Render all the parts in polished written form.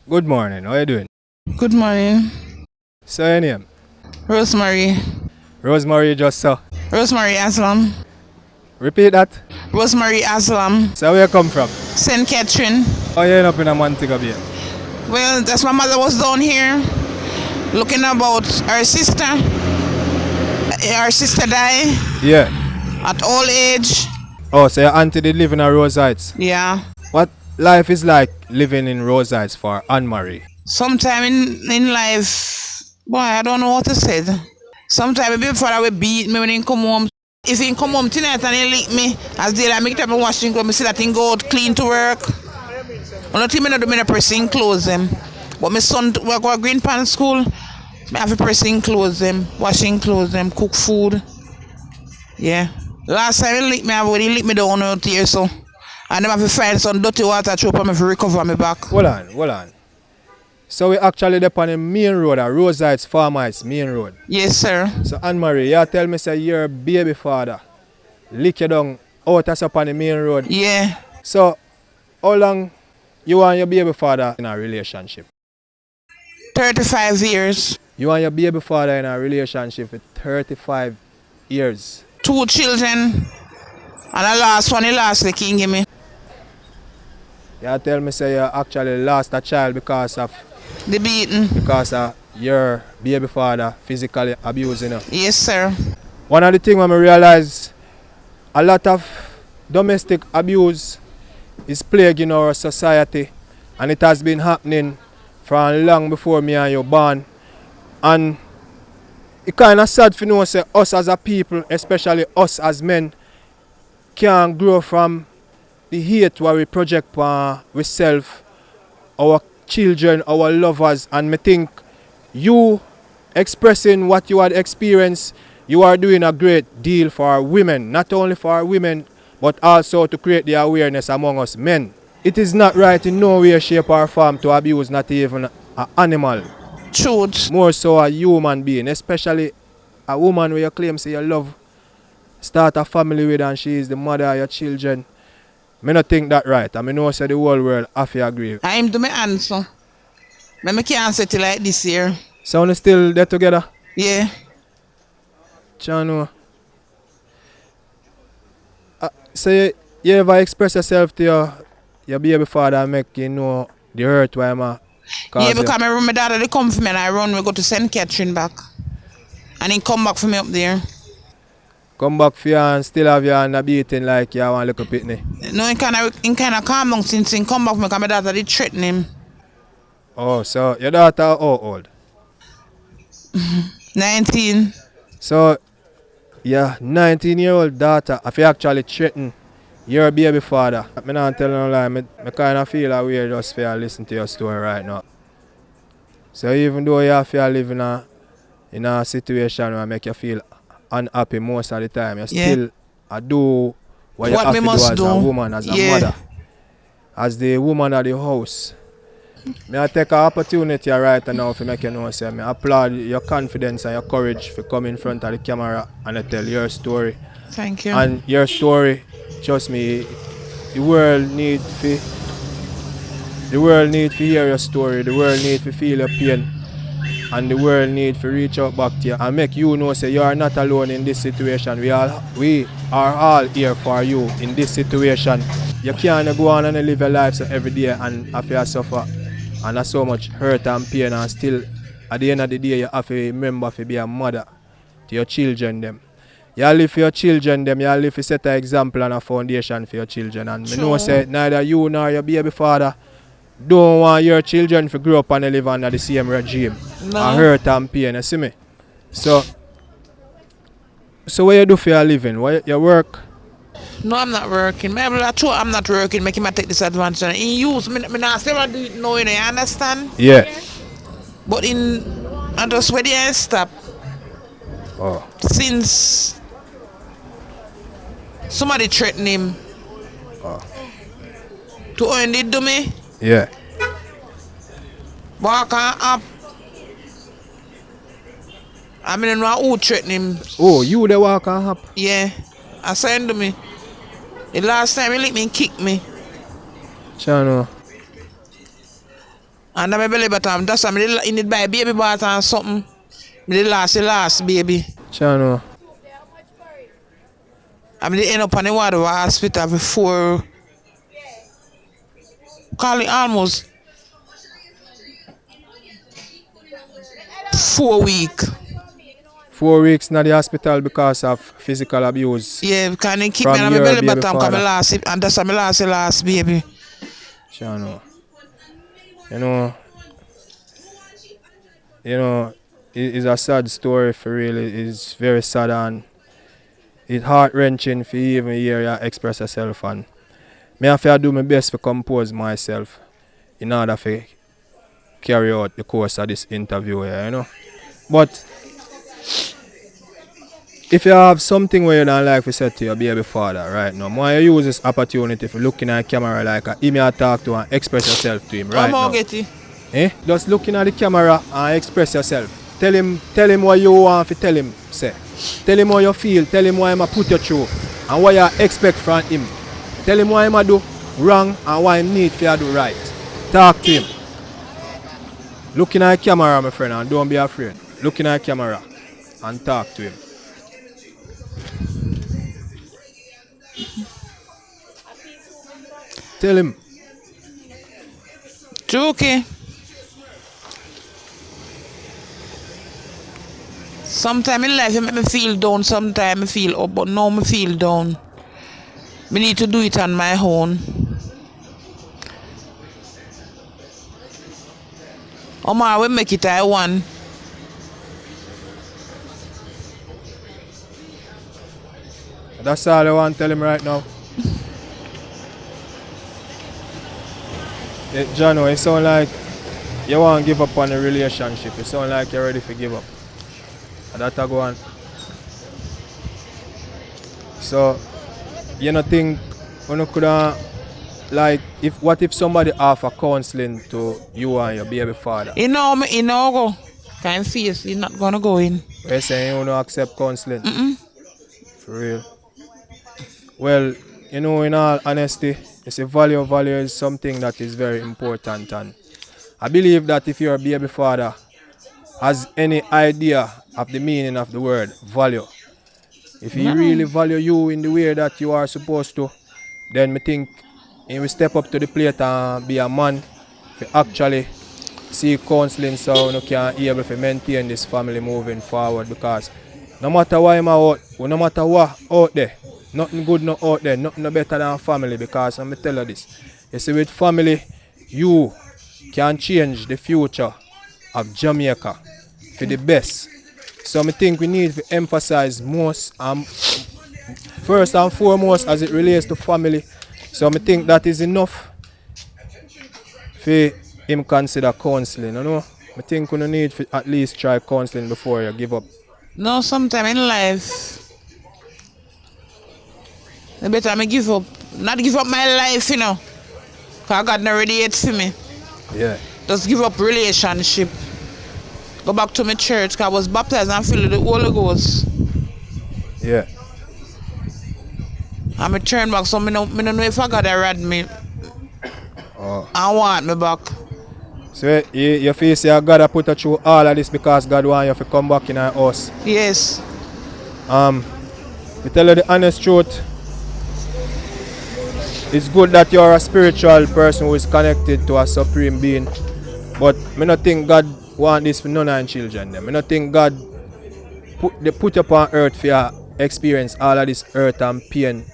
Good morning, how you doing? Good morning. So your name? Rosemarie. Rosemarie just so. Rosemarie Aslam. Repeat that. Rosemarie Aslam. So where you come from? St. Catherine. Oh, you end up in a Montego Bay. Well, that's my mother was down here looking about her sister. Her sister died Yeah. at old age. Oh, so your auntie did live in a Rose Heights. Yeah. What life is like living in Rose Heights for Anne-Marie? Sometime in life, boy, I don't know what to say. Sometime my father will beat me when he come home. If he come home tonight and he lick me, as they like, make time I washing clothes, I see that thing go out clean to work. One thing I do, I pressing clothes them. But my son work at Green Pan School, I have to pressing clothes them, washing clothes them, cook food. Yeah. Last time he lick me, he lick me down out here, so. And then I have to find some dirty water to up me to recover me back. Hold on. So we actually there on the main road, a Rose Heights Farm Heights main road. Yes, sir. So Anne-Marie, you tell me say your baby father lick you down out us up on the main road. Yeah. So how long you and your baby father in a relationship? 35 years. You and your baby father in a relationship for 35 years. 2 children. And the last one, the last the king give me. You tell me say you actually lost a child because of The beating. your baby father physically abusing you. Yes, sir. One of the things when I realize a lot of domestic abuse is plaguing our society, and it has been happening from long before me and you born. And it kind of sad to know say us as a people, especially us as men, can't grow from the hate what we project on ourselves, our children, our lovers. And me think you expressing what you had experienced, you are doing a great deal for our women, not only for our women, but also to create the awareness among us men. It is not right in no way, shape or form to abuse not even an animal. Truth. More so a human being, especially a woman where you claim say you love, start a family with, and she is the mother of your children. I don't think that right. I know say the whole world have to agree. I'm do my answer. I can't say it like this year. So we still there together? Yeah. Chano. So you ever express yourself to your baby father and make you know the hurt why I'm Yeah, because I remember my daughter they come for me and I run, we go to St. Catherine back. And he come back for me up there. Come back for you and still have you on the beating like you want a little pitney? No, he kind of calm down since he come back for me because my daughter they threaten him. Oh, so your daughter how old? 19. So your 19-year-old daughter, if you actually threaten your baby father, I'm not telling no lie, I kind of feel like weird just for listen to your story right now. So even though you have to live in a situation where make you feel unhappy most of the time, you still do what you have to do as a woman, as a mother, as the woman of the house. I take an opportunity right now to make you know, say, I applaud your confidence and your courage for come in front of the camera and tell your story. Thank you. And your story, trust me, the world need to hear your story, the world need to feel your pain, and the world need to reach out back to you and make you know say you are not alone in this situation. We are all here for you in this situation. You can't go on and live your life so every day and have to suffer and have so much hurt and pain, and still at the end of the day you have to remember to be a mother to your children them. You live for your children them, you live to set an example and a foundation for your children. And I know say neither you nor your baby father don't want your children to grow up and live under the same regime. No. And hurt and pain, you see me? So what you do for your living? What you work? No, I'm not working. I'm not working, make him take this advantage. And he use me not say I do it now, you understand? Yeah. But I just where I stop. Oh. Since somebody threatened him to earn it to me. Yeah. But I can't up. I mean, I know who threatened him. Oh, you the walk and hop? Yeah. I send to me. The last time he licked me and kicked me. Chano. And my belly button, that's why I need buy baby bath and something. Me the last baby. Chano. I mean, they end up on the water hospital before, call it almost 4 weeks. 4 weeks in the hospital because of physical abuse. Yeah, because they keep me From on my your belly baby button because father. my last, and that's my last baby. Chano. You know, it's a sad story for real. It's very sad and it's heart wrenching for you even hear you express yourself, and me have to do my best to compose myself in order to carry out the course of this interview here. But if you have something where you don't like to say to your baby father right now, why you use this opportunity for looking at the camera like him you talk to and express yourself to him right now. Get it. Just looking at the camera and express yourself. Tell him what you want to tell him, say. Tell him how you feel, tell him what he put you through and what you expect from him. Tell him what he do wrong and what he need for you to do right. Talk to him. Looking at the camera, my friend, and don't be afraid. Looking at the camera and talk to him. Tell him. Okay. Sometimes in life you make me feel down, sometimes I feel up, but now I feel down. I need to do it on my own. Omar, we make it I want. That's all I want to tell him right now. Jano, it sounds like you want to give up on a relationship. It sounds like you're ready to give up. And that's a go on. So, you know, think you could like what if somebody offer counseling to you and your baby father? You know go. Can't face, you're not gonna go in. You're saying you don't accept counseling? For real. Well, in all honesty, you see, value is something that is very important, and I believe that if your baby father has any idea of the meaning of the word value, if he really value you in the way that you are supposed to, then I think he will step up to the plate and be a man to actually seek counseling so you can be able to maintain this family moving forward, because no matter what I'm out, no matter what out there, nothing good no out there, nothing no better than family, because let me tell you this. You see, with family, you can change the future of Jamaica for the best. So I think we need to emphasize most first and foremost as it relates to family. So I think that is enough for him consider counseling. I think we need to at least try counseling before you give up. No, sometime in life, I better me give up. Not give up my life, because God not ready yet for me. Yeah. Just give up relationship. Go back to my church, because I was baptized and filled with the Holy Ghost. Yeah. And I turn back, so I don't know if I got to rad me. I want me back. So you feel say God put you through all of this because God wants you to come back in our house? Yes. To tell you the honest truth, it's good that you're a spiritual person who is connected to a supreme being, but I don't think God wants this for none of his children. I don't think God put you upon earth for you experience all of this hurt and pain.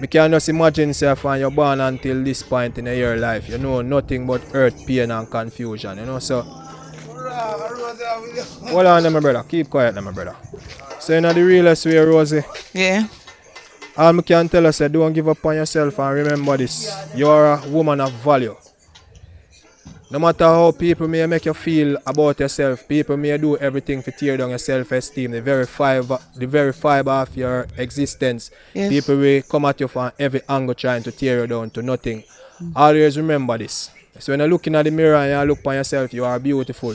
I can just imagine yourself when you're born until this point in your life, you know nothing but hurt, pain and confusion, so. Hold on, my brother. Keep quiet, my brother. So, the realest way, Rosie. Yeah. All I can tell us is don't give up on yourself and remember this. You are a woman of value. No matter how people may make you feel about yourself, people may do everything to tear down your self-esteem, the very fiber of your existence. Yes. People will come at you from every angle trying to tear you down to nothing. Always remember this. So when you're looking at the mirror and you look upon yourself, you are beautiful.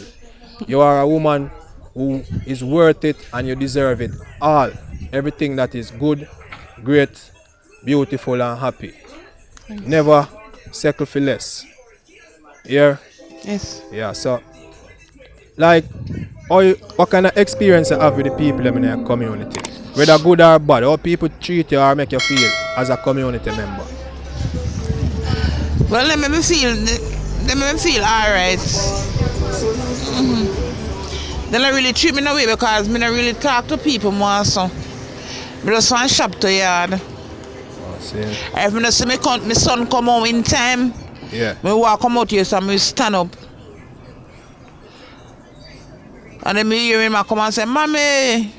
You are a woman who is worth it and you deserve it all. Everything that is good, great, beautiful and happy. Never settle for less. Yeah? Yes. Yeah, so like what kind of experience you have with the people in your community? Whether good or bad, how people treat you or make you feel as a community member. Well, they make me feel alright. They don't really treat me no way because me not really talk to people more so. Me just want shop to yard. Oh, see? If me not see my son come home in time, Yeah. me walk come out here so me stand up. And then me hear him come and say, Mommy.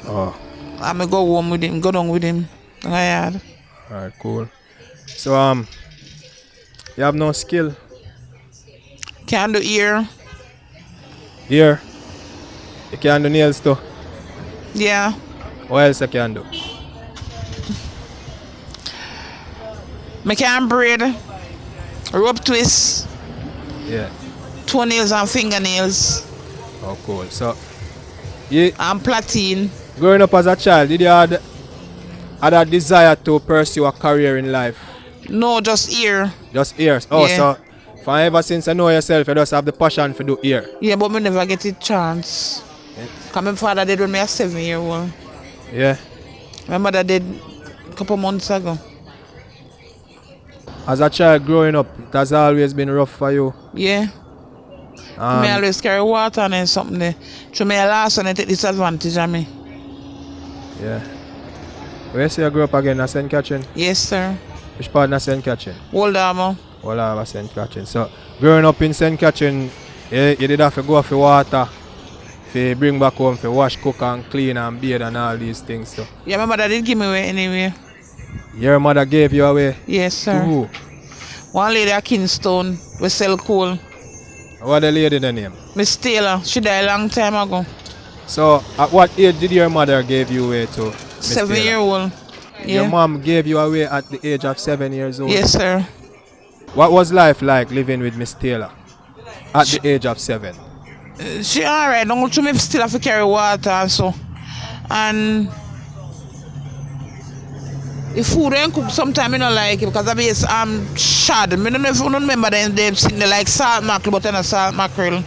Oh, And me go home with him, go down with him. In the yard. alright, cool. So you have no skill Can't do ear. here. You can do nails too. Yeah. What else you can do? Me can braid, rope twist, Yeah. toenails and fingernails, Oh, cool. So you and platin. growing up as a child, did you had a desire to pursue a career in life? No, just ear. Just ears. Oh, Yeah. so from ever since I know yourself, you just have the passion for do ear. Yeah, but me never get a chance. Yeah. Cause my father did when me a 7-year-old. Yeah. My mother did a couple months ago. As a child growing up, it has always been rough for you. Yeah. Me always carry water and then something there. So me last one and take disadvantage of me. Yeah. Where you say you grew up again? At St. Catherine? Yes, sir. Which part of St. Catherine? Old armor. Well, I was St. Catherine. So, growing up in St. Catherine, you did have to go for water, to bring back home, to wash, cook, and clean, and bathe, and all these things. So, Yeah, my mother did give me away anyway. your mother gave you away Yes, sir. to who? One lady at Kingston, we sell coal. What the lady the name? Miss Taylor, she died a long time ago. So, at what age did your mother give you away to Miss Taylor? 7-year-old. Your Yeah. mom gave you away at the age of 7 years old? Yes, sir. What was life like living with Miss Taylor at the age of 7? She alright, don't you me still have to carry water and so. And the food ain't cook sometimes I don't like it because I be shad. I don't know if you remember them sitting there like salt mackerel, but not salt mackerel.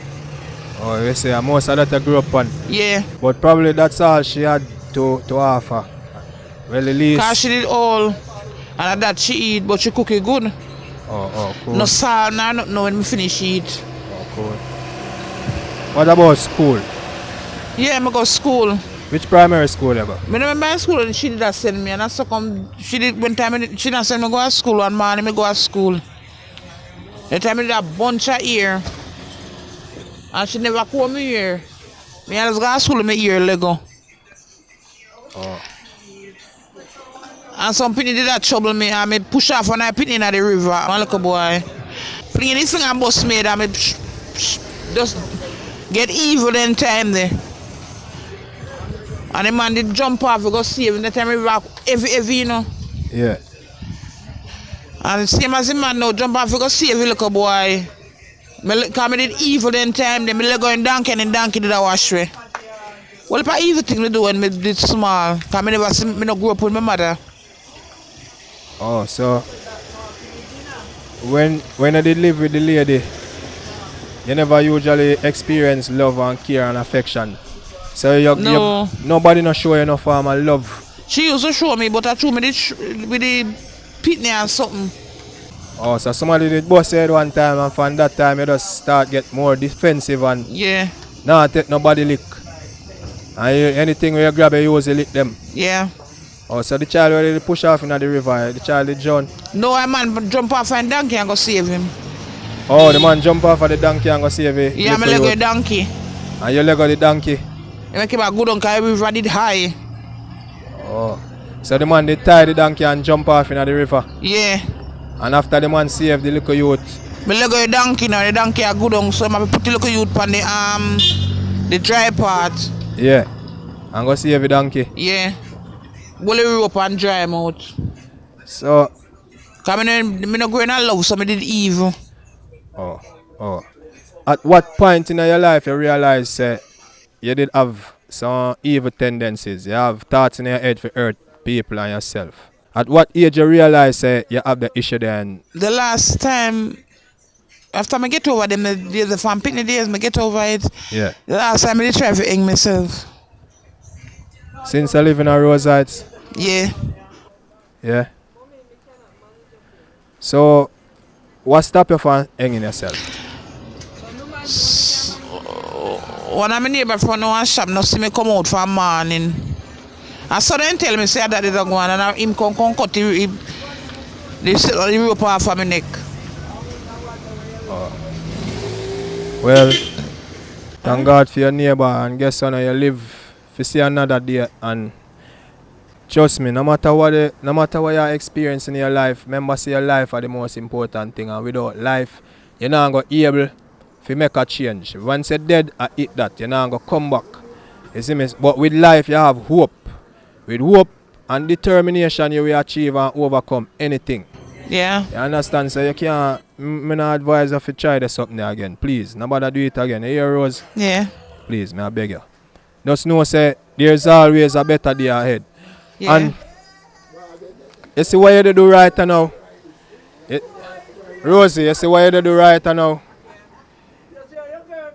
Oh, you say most of that I grew up on. Yeah. But probably that's all she had to offer. Well, at least. Cause she did all. And that she eat, but she cook it good. Oh, cool. No salt, no when me finish eat. Oh, cool. What about school? Yeah, I go school. Which primary school you go? I remember in school and she did that send me and I so come she did one time she didn't send me go to school one morning me go to school. The time I did a bunch of ear. And she never comb me ear. Me always go to school with my ear Lego. Oh. And some penny did that trouble me and me push off when I penny in the river, one little boy. Playing this thing and bust me and me just get evil then time there. And the man did jump off, we go save him. That time we rock heavy, you know. Yeah. And same as the man now, jump off, we go save the little boy. Because I did evil then time, then I go in donkey and the donkey did a wash way. Well, if I evil thing to do when I did small, because I never grew up with my mother. Oh, so when I did live with the lady, you never usually experience love and care and affection. So No. Nobody not show you enough form of love. She used to show me, but I threw me with the pitney and something. Oh, so somebody did bust head one time and from that time you just start get more defensive and Yeah, not take nobody lick. And anything where you grab you use you lick them. yeah. Oh, so the child already push off into the river, the child did drown. No, a man jump off and donkey and go save him. Oh, the man jump off of the donkey and go save it. Yeah, my leg of the donkey. And you leg of the donkey. I make him a good uncle, the river did high. Oh. So the man did tie the donkey and jump off into the river. Yeah. And after the man saved the little youth. My leg of the donkey now, the donkey a good uncle, so I put the little youth on the dry part. Yeah. And go save the donkey. Yeah. Pull the rope and dry him out. So. Because I not going to love, so I did evil. Oh. At what point in your life you realize you did have some evil tendencies? You have thoughts in your head for hurt people and yourself? At what age you realize you have the issue then? The last time, after I get over them, the from picnic days, I get over it. Yeah. The last time I did try to hang myself. Since I live in a Rose Heights? Yeah. Yeah. So, what stop you from hanging yourself? One of my neighbor from one shop now see me come out for a morning. I saw them tell me say that they don't go on and him come cut the rope off of my neck. Well, thank God for your neighbor and guess what, you live to see another day and trust me, no matter what you're experiencing in your life, remember say your life are the most important thing and without life, you're not going to be able to make a change. Once you're dead, I eat that, you're not going to come back. You see me? But with life, you have hope. With hope and determination, you will achieve and overcome anything. Yeah. You understand? So you can't, me not advise you to try this something again. Please, nobody do it again. You hear, Rose? Yeah. Please, me I beg you. Just know, say, there's always a better day ahead. Yeah. And you see what you do right now? Rosie, you see what you do right now?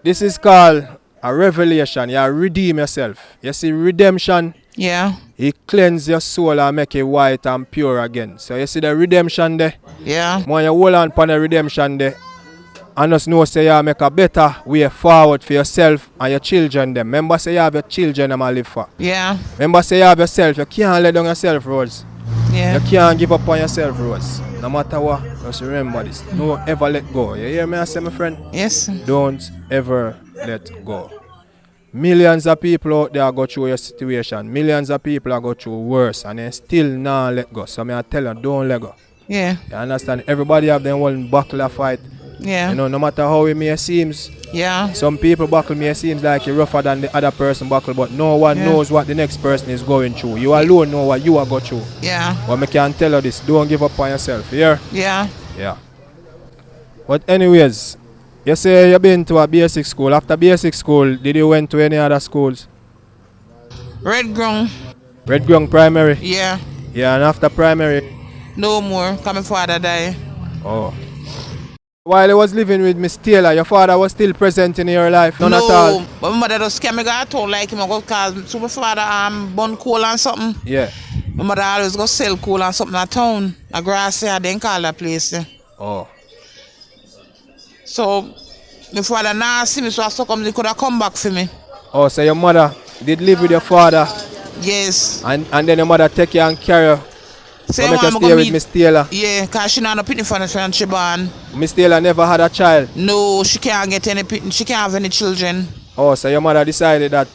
This is called a revelation. You redeem yourself. You see, redemption, Yeah. it cleanses your soul and make it white and pure again. So you see the redemption there? Yeah. When you hold on upon the redemption there, and just know say you make a better way forward for yourself and your children them. Remember say you have your children them to live for. Yeah. Remember say you have yourself. You can't let down yourself, Rose. Yeah. You can't give up on yourself, Rose. No matter what, just remember this. Don't ever let go. You hear me I say, my friend? Yes. Don't ever let go. Millions of people out there go through your situation. Millions of people are go through worse and they still not let go. So I tell you, don't let go. Yeah. You understand? Everybody have their own buckle of fight. Yeah. You know, no matter how it may seem. Yeah. Some people buckle may seem like you're rougher than the other person buckle, but no one knows what the next person is going through. You alone know what you are going through. Yeah. But I can tell you this, don't give up on yourself. Here? Yeah. Yeah. But anyways, you say you've been to a basic school. After basic school, did you went to any other schools? Red Ground. Red Ground Primary? Yeah. Yeah, and after primary? No more. Cause my father died. Oh. While you was living with Miss Taylor, your father was still present in your life? None at all? No, but my mother just came me go town like him because so my father burn coal and something. Yeah. My mother always go sell coal and something at town. A grass here, then call that place. Oh. So my father now see me, so I come he could have come back for me. Oh, so your mother did live with your father? Yes. And then your mother take you and carry you? So make you stay with Miss Taylor? Yeah, because she not a pitney for the she born. Miss Taylor never had a child? No, she can't get any pitney. She can't have any children. Oh, so your mother decided that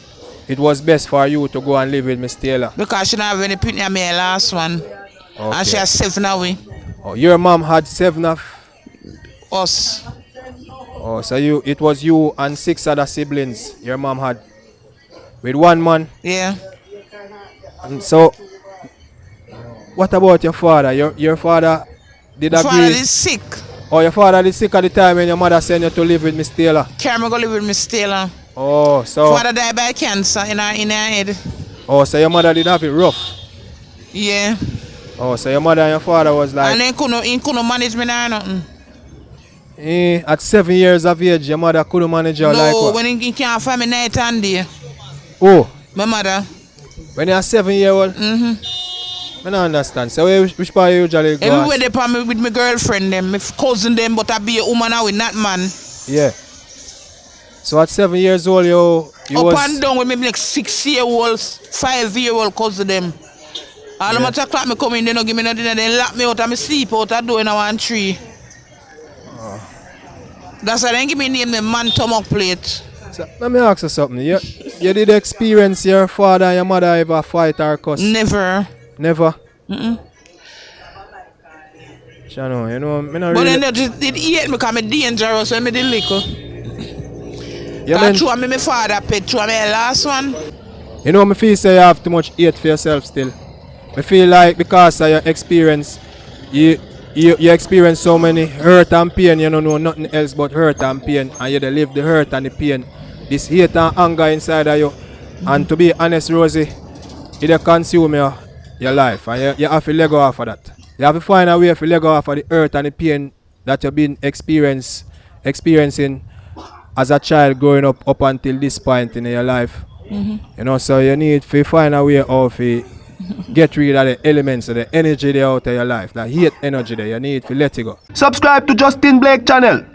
it was best for you to go and live with Miss Taylor? Because she don't have any pitney, I'm her last one. Okay. And she has 7 away. Oh, your mom had 7 of us. Oh, so it was you and 6 other siblings your mom had with one man? Yeah. And so, what about your father? Your father did agree? My father is sick. Oh, your father is sick at the time when your mother sent you to live with Miss Taylor? Carry me go live with Miss Taylor. Oh, so... Father died by cancer in her head. Oh, so your mother did have it rough? Yeah. Oh, so your mother and your father was like... And he couldn't manage me or nothing. At 7 years of age, your mother couldn't manage you like what? No, when he can't find me night and day. Oh. My mother. When you're 7-year-old? Mm-hmm. I don't understand. So which part you usually go? Everywhere they put me with my girlfriend them, my cousin them, but I be a woman now with that man. Yeah. So at 7 years old you up was... and down with me like 6-year-old, 5-year-old cousin them. All the much o'clock me come in, they don't give me no dinner, they lock me out and me sleep out and do in one tree. Oh. That's why they give me name the man stomach plate. So, let me ask you something. You did experience your father and your mother ever fight or cuss? Never. Never? Mm-mm. Shano, you know, me not but really... then they just did eat me because I'm dangerous when I did liquor. Yeah, true, me my father pet, true, me last one. You know, me feel say you have too much hate for yourself still. Me feel like because of your experience, you experience so many hurt and pain, you don't know nothing else but hurt and pain, and you live the hurt and the pain. This hate and anger inside of you. And to be honest, Rosie, it consume you. your life, and you have to let go off of that. You have to find a way to let go off of the hurt and the pain that you've been experiencing as a child growing up until this point in your life. You know, so you need to find a way of get rid of the elements of the energy there out of your life, that hate energy there. You need to let it go. Subscribe to Justin Blake channel.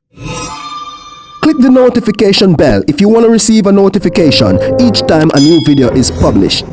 Click the notification bell if you want to receive a notification each time a new video is published.